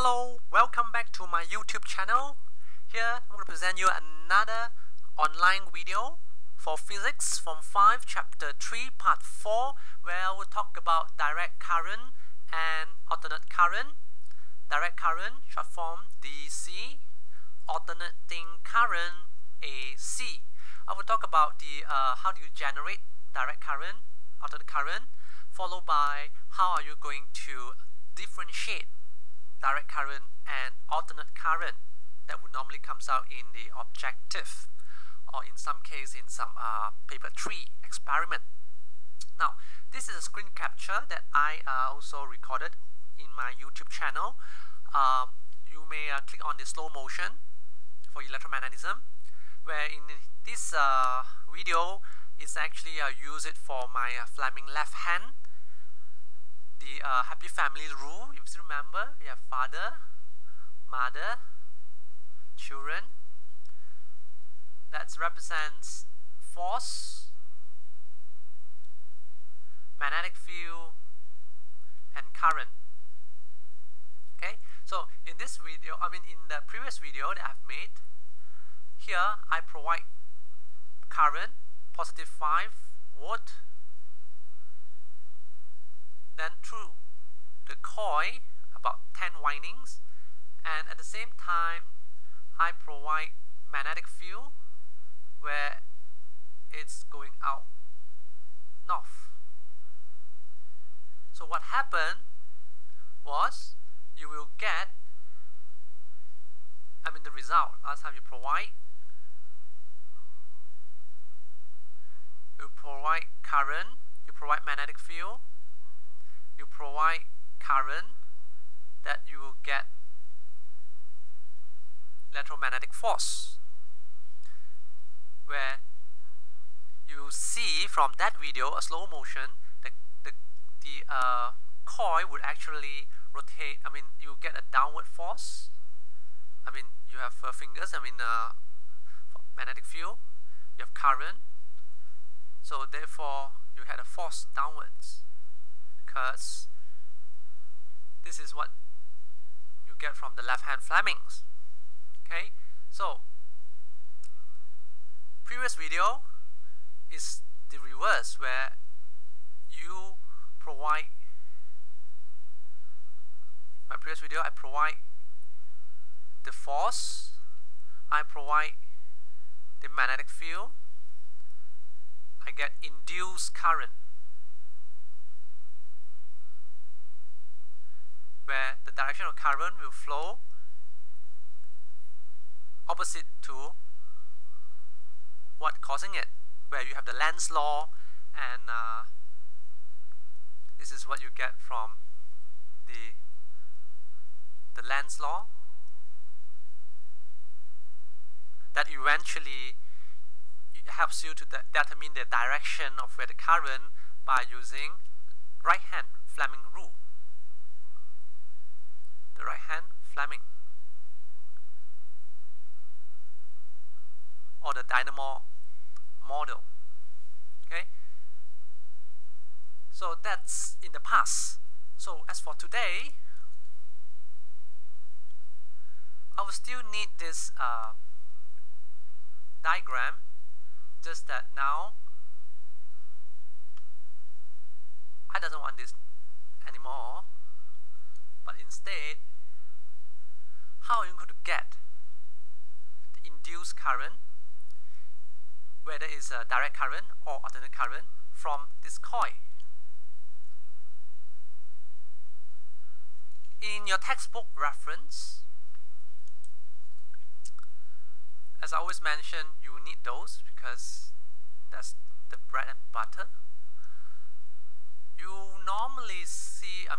Hello, welcome back to my YouTube channel. Here I'm going to present you another online video for physics from 5 chapter 3 part 4, where I will talk about direct current and alternate current. Direct current, short form DC, alternating current AC. I will talk about the how do you generate direct current, alternate current, followed by how are you going to differentiate direct current and alternate current that would normally comes out in the objective, or in some case in some paper 3 experiment. Now this is a screen capture that I also recorded in my YouTube channel. You may click on the slow motion for electromagnetism, where in this video is actually use it for my Fleming left hand. The happy family rule, if you remember, we have father, mother, children. That represents force, magnetic field, and current. Okay, so in this video, in the previous video that I've made, here I provide current, positive 5 volt. Then through the coil, about 10 windings, and at the same time I provide magnetic field where it's going out north. So what happened was you will get the result. Last time you provide current, you provide magnetic field, you provide current, that you will get electromagnetic force, where you see from that video, a slow motion, the coil would actually rotate. You get a downward force. You have fingers, magnetic field, you have current, so therefore you had a force downwards, because this is what you get from the left hand Flemings. Okay, so previous video is the reverse, where you provide, my previous video I provide the force, I provide the magnetic field, I get induced current, where the direction of current will flow opposite to what causing it, where you have the Lenz's law, and this is what you get from the Lenz's law, that eventually helps you to determine the direction of where the current by using right hand Fleming rule. The right hand Fleming, or the dynamo model. Okay, so that's in the past. So as for today, I will still need this diagram, just that now I don't want this anymore, but instead, how are you going to get the induced current, whether it's a direct current or alternate current, from this coil? In your textbook reference, as I always mention, you need those because that's the bread and butter. You normally see, a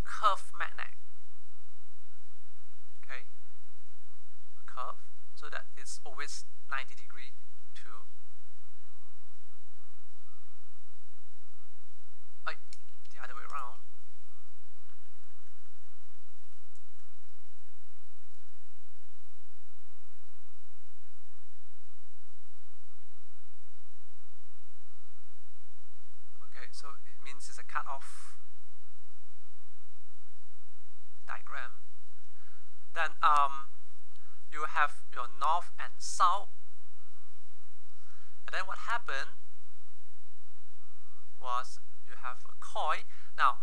curved magnet. Okay, curve, so that it's always 90 degrees to the other way around. Okay, so means it's a cut-off diagram. Then you have your north and south. And then what happened was you have a coil. Now,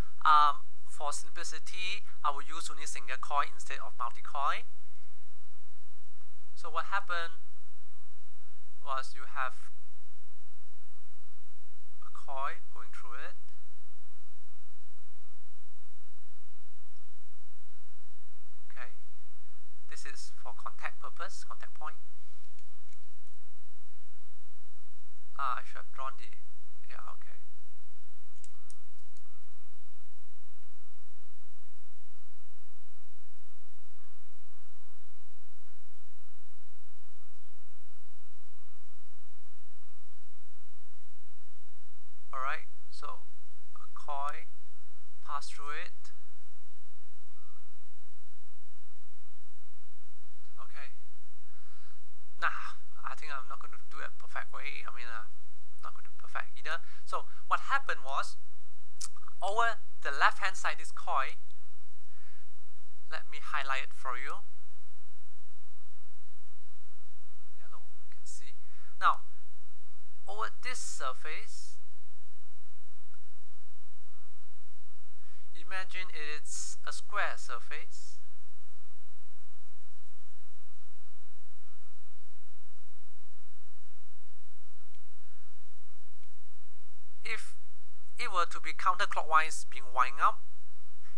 for simplicity, I will use only single coil instead of multi-coil. So what happened was you have a coil going through it. Okay, this is for contact purpose, contact point. I should have drawn the, yeah, okay. Alright, so a coil pass through it. Okay. Nah, I think I'm not going to do it perfect way. I mean, not going to be perfect either. So what happened was, over the left hand side this coil, let me highlight it for you. Yellow, you can see. Now, over this surface, imagine it's a square surface. If it were to be counterclockwise being wind up,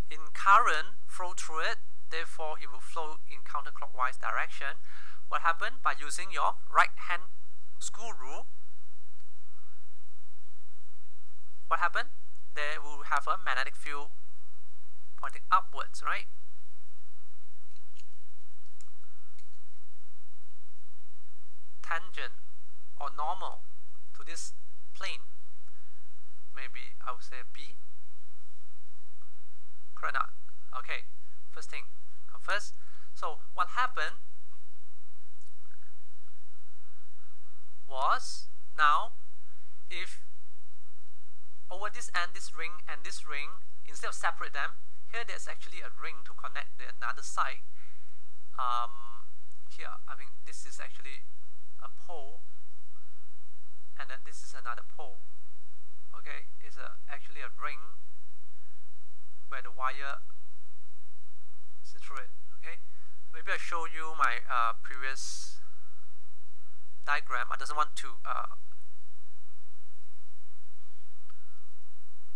in current flow through it, therefore it will flow in counterclockwise direction. What happened? By using your right hand screw rule, what happened? There will have a magnetic field pointing upwards, right? Tangent or normal to this plane. Maybe I would say B. Correct not? Okay, first thing come first. So what happened was, now if over this end, this ring and this ring, instead of separate them, here there's actually a ring to connect the another side. Here, I mean, this is actually a pole, and then this is another pole. Okay, it's actually a ring where the wire sits through it. Okay, maybe I show you my previous diagram. I doesn't want to.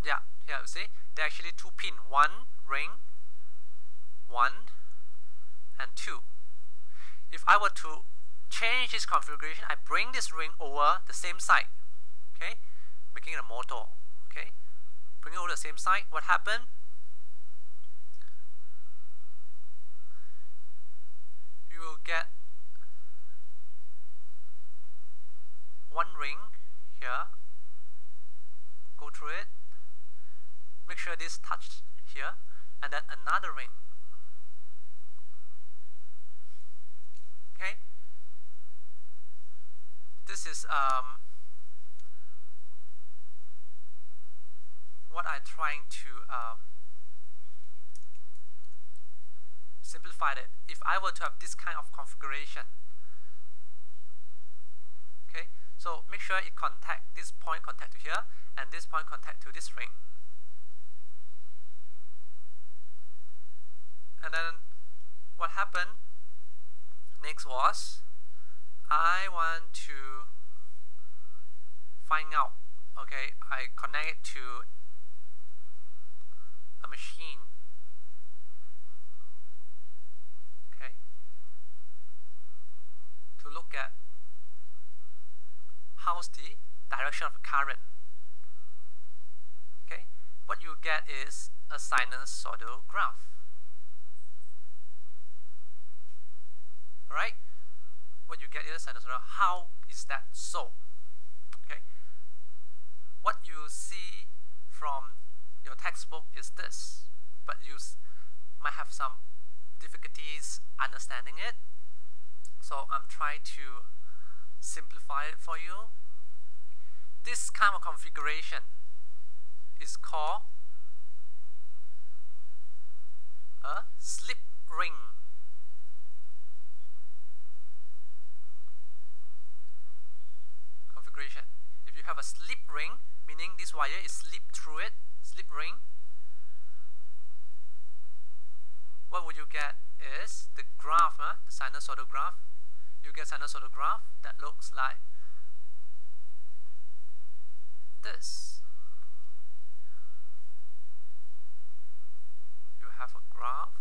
Yeah, here you see there are actually two pins. One ring, 1 and 2. If I were to change this configuration, I bring this ring over the same side. Okay, making it a motor. Okay, bring it over the same side. What happened? You will get one ring here, go through it, make sure this touched here, and then another ring. Okay, this is what I'm trying to simplify it. If I were to have this kind of configuration, okay, so make sure it contact this point contact to here, and this point contact to this ring. And then what happened next was, I want to find out, okay, I connect it to a machine. Okay, to look at how's the direction of the current. Okay, what you get is a sinusoidal graph. Alright, what you get is a sinusoidal. How is that so? Okay, what you see from your textbook is this, but you might have some difficulties understanding it. So I'm trying to simplify it for you. This kind of configuration is called a slip ring a slip ring, meaning this wire is slipped through it, slip ring, what would you get is the graph, the sinusoidal graph. You get sinusoidal graph that looks like this. You have a graph.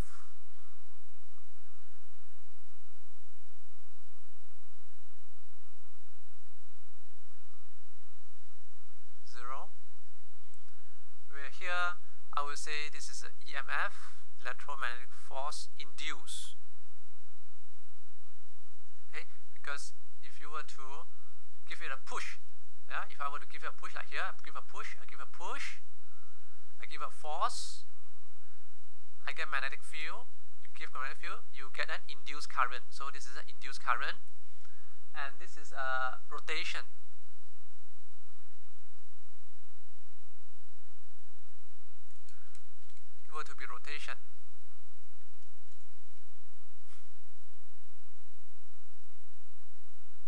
Zero. Where here I will say this is an EMF, electromagnetic force induced. Okay, because if you were to give it a push, if I were to give it a push like here, I give a push, I give a push, I give a force, I get magnetic field, you give magnetic field, you get an induced current. So this is an induced current, and this is a rotation. It were to be rotation.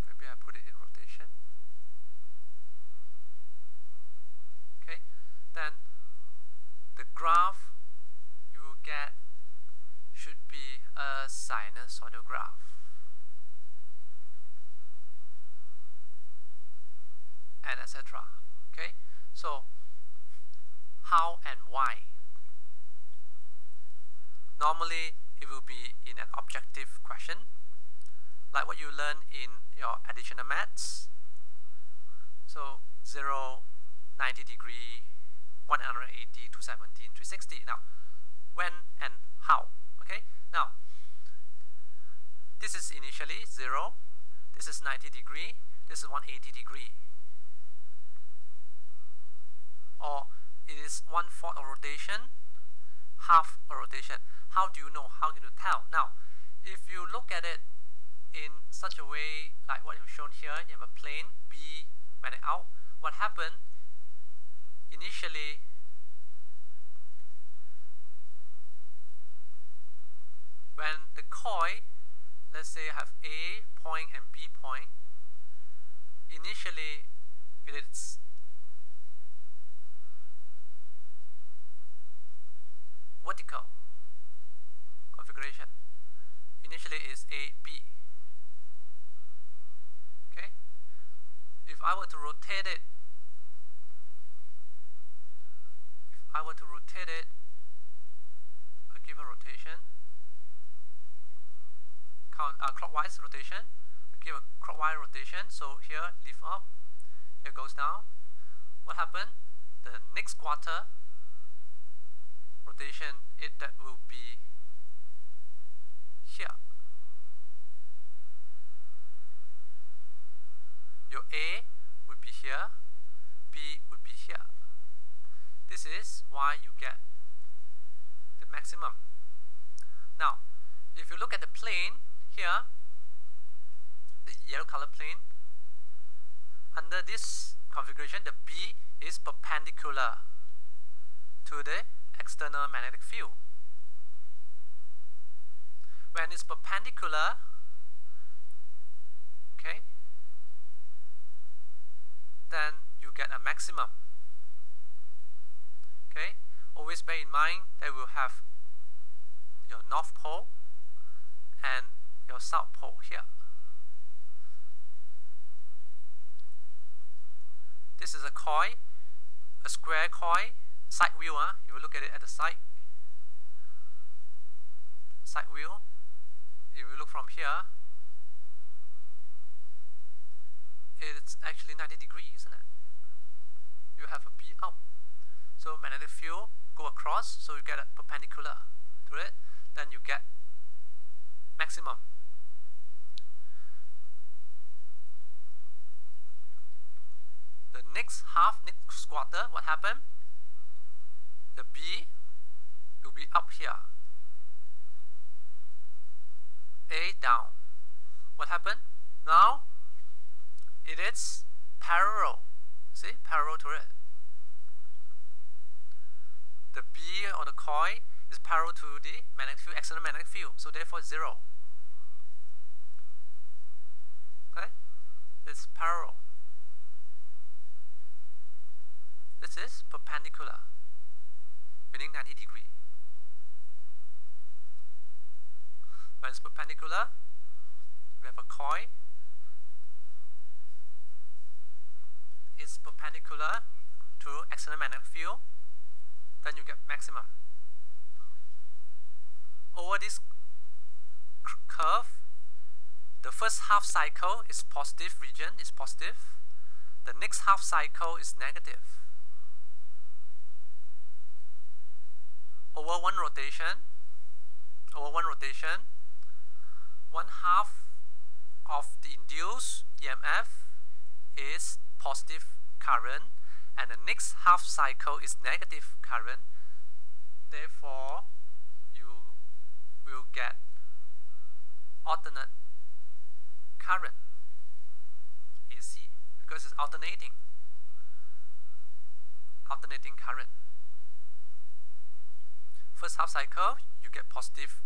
Maybe I put it in rotation. Okay, then the graph you will get should be a sinusoidal graph, and etc. Okay, so how and why? Normally it will be in an objective question, like what you learn in your additional maths. So 0, 90 degree, 180, 270, 360. Now, when and how? Okay. Now, this is initially 0. This is 90 degree. This is 180 degree. Or it is 1/4 of rotation, half a rotation. How do you know? How can you tell? Now, if you look at it in such a way like what you've shown here, you have a plane B magnetic out. What happened initially? When the coil, let's say I have A point and B point, initially it's vertical configuration. Initially is A, B. Okay? If I were to rotate it, I give a rotation, clockwise rotation, I give a clockwise rotation, so here lift up, here goes down. What happened? The next quarter rotation, that will be here. Your A would be here, B would be here. This is why you get the maximum. Now, if you look at the plane here, the yellow color plane, under this configuration, the B is perpendicular to the external magnetic field. When it's perpendicular, okay, then you get a maximum. Okay, always bear in mind that we'll have your north pole and your south pole here. This is a coil, a square coil, side wheel. If you look at it at the side wheel, if you look from here, it's actually 90 degrees, isn't it? You have a B out. So magnetic field go across, so you get a perpendicular to it, then you get maximum. The next quarter, what happened? The B will be up here. A down. What happened? Now it is parallel. See, parallel to it. The B on the coil is parallel to the magnetic field, external magnetic field. So therefore it's 0. Okay? It's parallel. This is perpendicular, meaning 90 degree. When it's perpendicular, we have a coil. It's perpendicular to external magnetic field. Then you get maximum. Over this curve, the first half cycle is positive region, is positive. The next half cycle is negative. Over one rotation, one half of the induced EMF is positive current, and the next half cycle is negative current. Therefore, you will get alternate current, AC, because it's alternating current. First half cycle, you get positive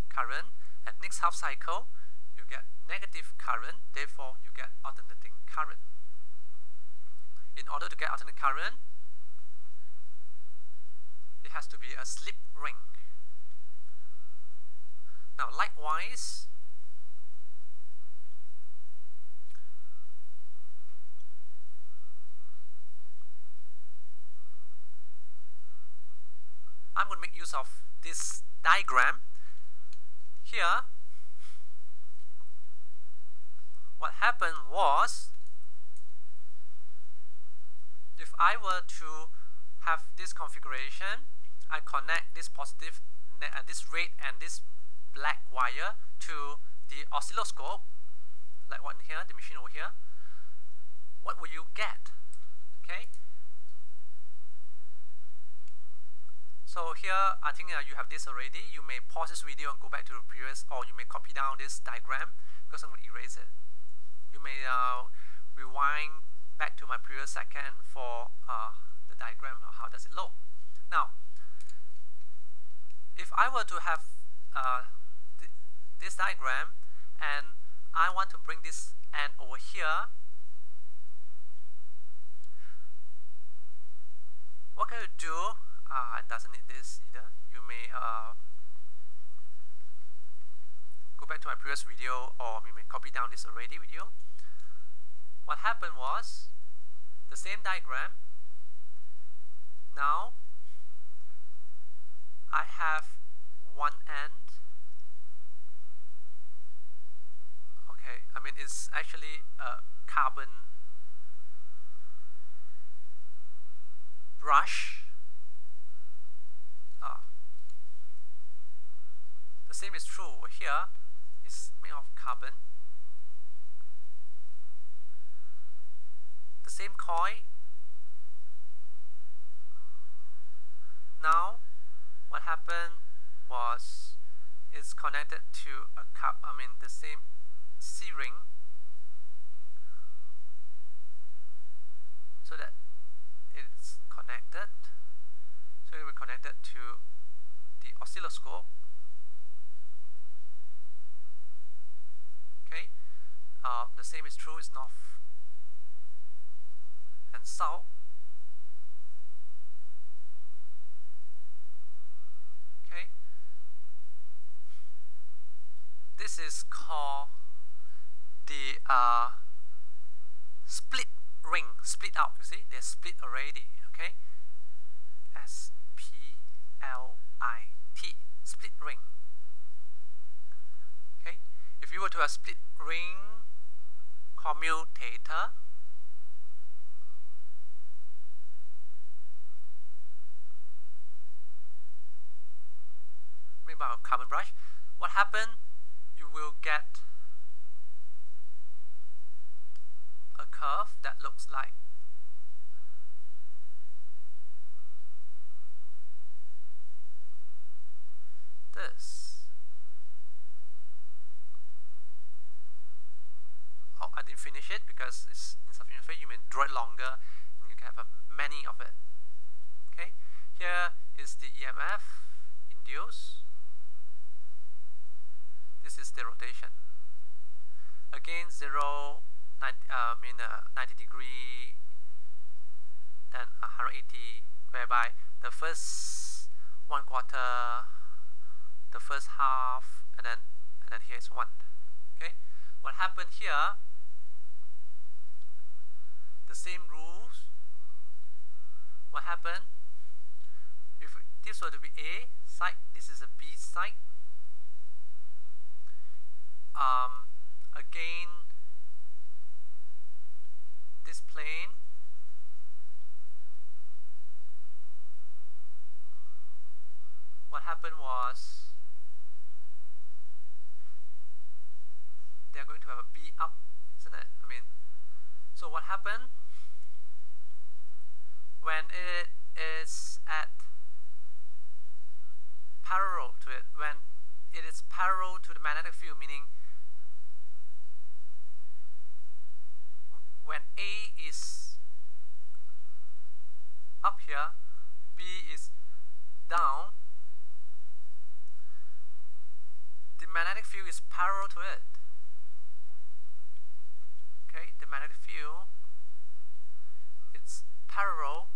current, and next half cycle, you get negative current. Therefore, you get alternating current. In order to get alternate current, it has to be a slip ring. Now, likewise, I'm going to make use of this diagram. Here, what happened was, if I were to have this configuration, I connect this positive, this red and this black wire to the oscilloscope, like one here, the machine over here. What will you get? Okay. So here, I think you have this already. You may pause this video and go back to the previous, or you may copy down this diagram because I'm going to erase it. You may rewind back to my previous second for the diagram of how does it look. Now, if I were to have this diagram and I want to bring this end over here, what can you do? It doesn't need this either. You may go back to my previous video, or you may copy down this already video. What happened was the same diagram. Now I have one end. Okay, I mean it's actually a carbon brush. The same is true over here. It's made of carbon. The same coil. Now, what happened was it's connected to a the same C-ring, so that it's connected. So it will be connected to the oscilloscope. Okay, the same is true is north and south. Okay, this is called the split ring, split out. You see, they're split already. Okay, SPLIT, split ring. Okay, if you were to have split ring commutator, made by a carbon brush, what happened? You will get a curve that looks like this. Oh, I didn't finish it because it's insufficient phase. You may draw it longer and you can have many of it. Okay, here is the EMF induced. This is the rotation. Again, 90 degree then 180, whereby the first 1/4, the first half, and then here is 1. Okay, what happened here? The same rules. What happened? If this were to be A side, this is a B side. Again, this plane what happened was they're going to have a B up, isn't it? I mean, so what happened when it is at parallel to it, when it is parallel to the magnetic field, meaning when A is up here, B is down, the magnetic field is parallel to it. Okay, the magnetic field, it's parallel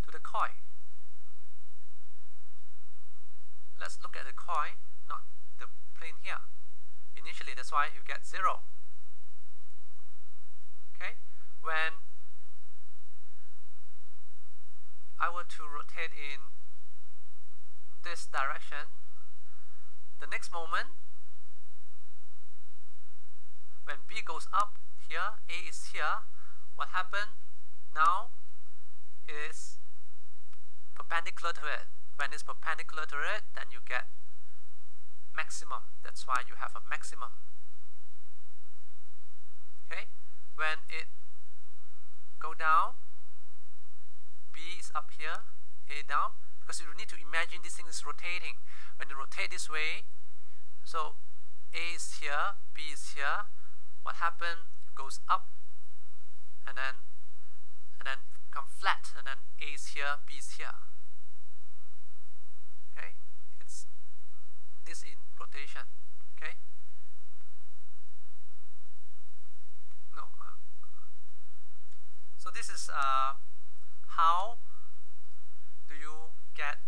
to the coil. Let's look at the coil, not the plane here. Initially, that's why you get 0. Okay, when I were to rotate in this direction, the next moment, when B goes up here, A is here, what happened? Now it is perpendicular to it. When it's perpendicular to it, then you get maximum. That's why you have a maximum. Okay, when it go down, B is up here, A down, because you need to imagine this thing is rotating. When you rotate this way, so A is here, B is here, what happened? It goes up, and then come flat, and then A is here, B is here. Okay, it's this in rotation. Okay, no. So this is how do you get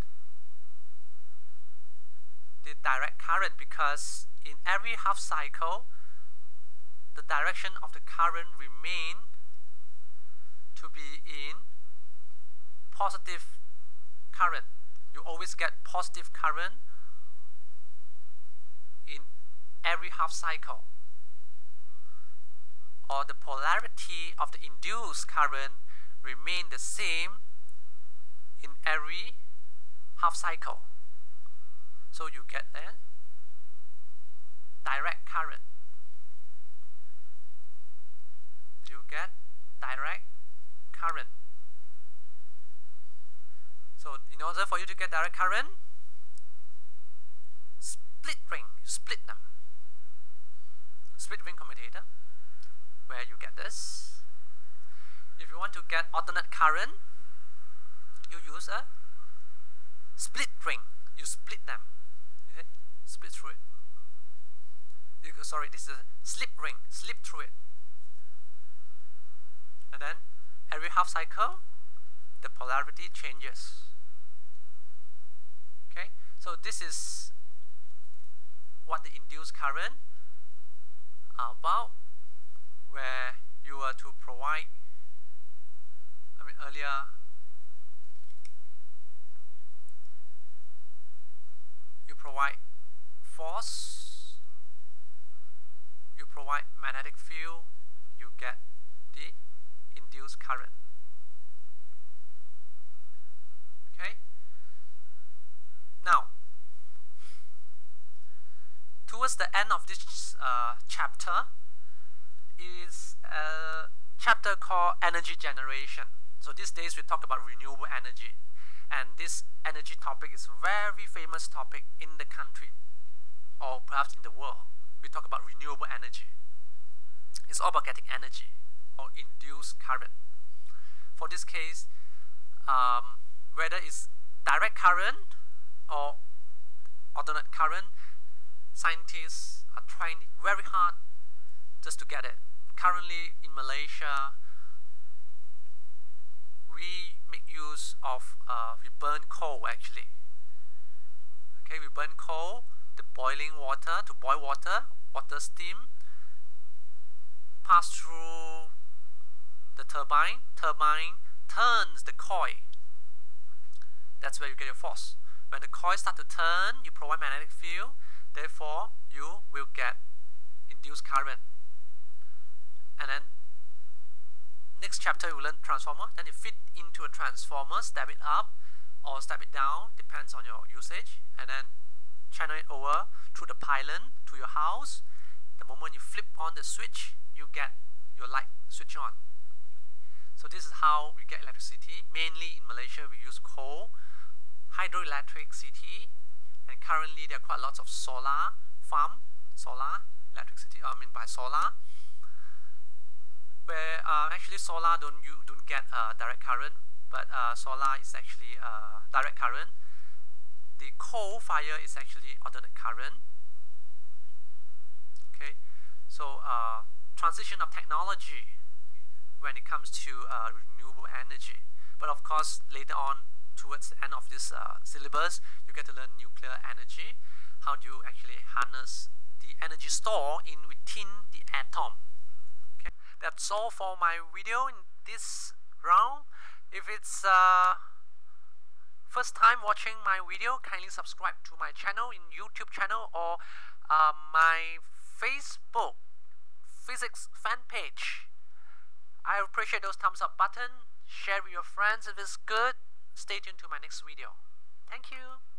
the direct current, because in every half cycle the direction of the current remain to be in positive current. You always get positive current in every half cycle, or the polarity of the induced current remain the same in every half cycle. So you get a direct current. You get direct current. So in order for you to get direct current, split ring, you split them. Split ring commutator, where you get this. If you want to get alternate current, you use a split ring. You split them. Okay? Split through it. Sorry, this is a slip ring. Slip through it. And then every half cycle, the polarity changes. Okay, so this is what the induced current are about, where you are to provide, earlier you provide force, you provide magnetic field, you get the induced current. Okay, now towards the end of this chapter is a chapter called energy generation. So these days we talk about renewable energy, and this energy topic is a very famous topic in the country, or perhaps in the world. We talk about renewable energy. It's all about getting energy or induced current. For this case, whether it's direct current or alternate current, scientists are trying very hard just to get it. Currently in Malaysia, we make use of, we burn coal actually. Okay, we burn coal, the boiling water, to boil water, water steam, pass through the turbine, turbine turns the coil. That's where you get your force. When the coil starts to turn, you provide magnetic field, therefore you will get induced current. And then next chapter you learn transformer, then you fit into a transformer, step it up or step it down, depends on your usage, and then channel it over through the pylon to your house. The moment you flip on the switch, you get your light switch on. So this is how we get electricity. Mainly in Malaysia we use coal, hydroelectric city, and currently there are quite lots of solar farm, solar electricity, by solar, where actually solar don't get direct current, but solar is actually direct current. The coal fire is actually alternate current. Okay, so transition of technology when it comes to renewable energy. But of course, later on, towards the end of this syllabus, you get to learn nuclear energy. How do you actually harness the energy stored within the atom? Okay, that's all for my video in this round. If it's first time watching my video, kindly subscribe to my channel in YouTube channel or my Facebook physics fan page. I appreciate those thumbs up button. Share with your friends if it's good. Stay tuned to my next video. Thank you.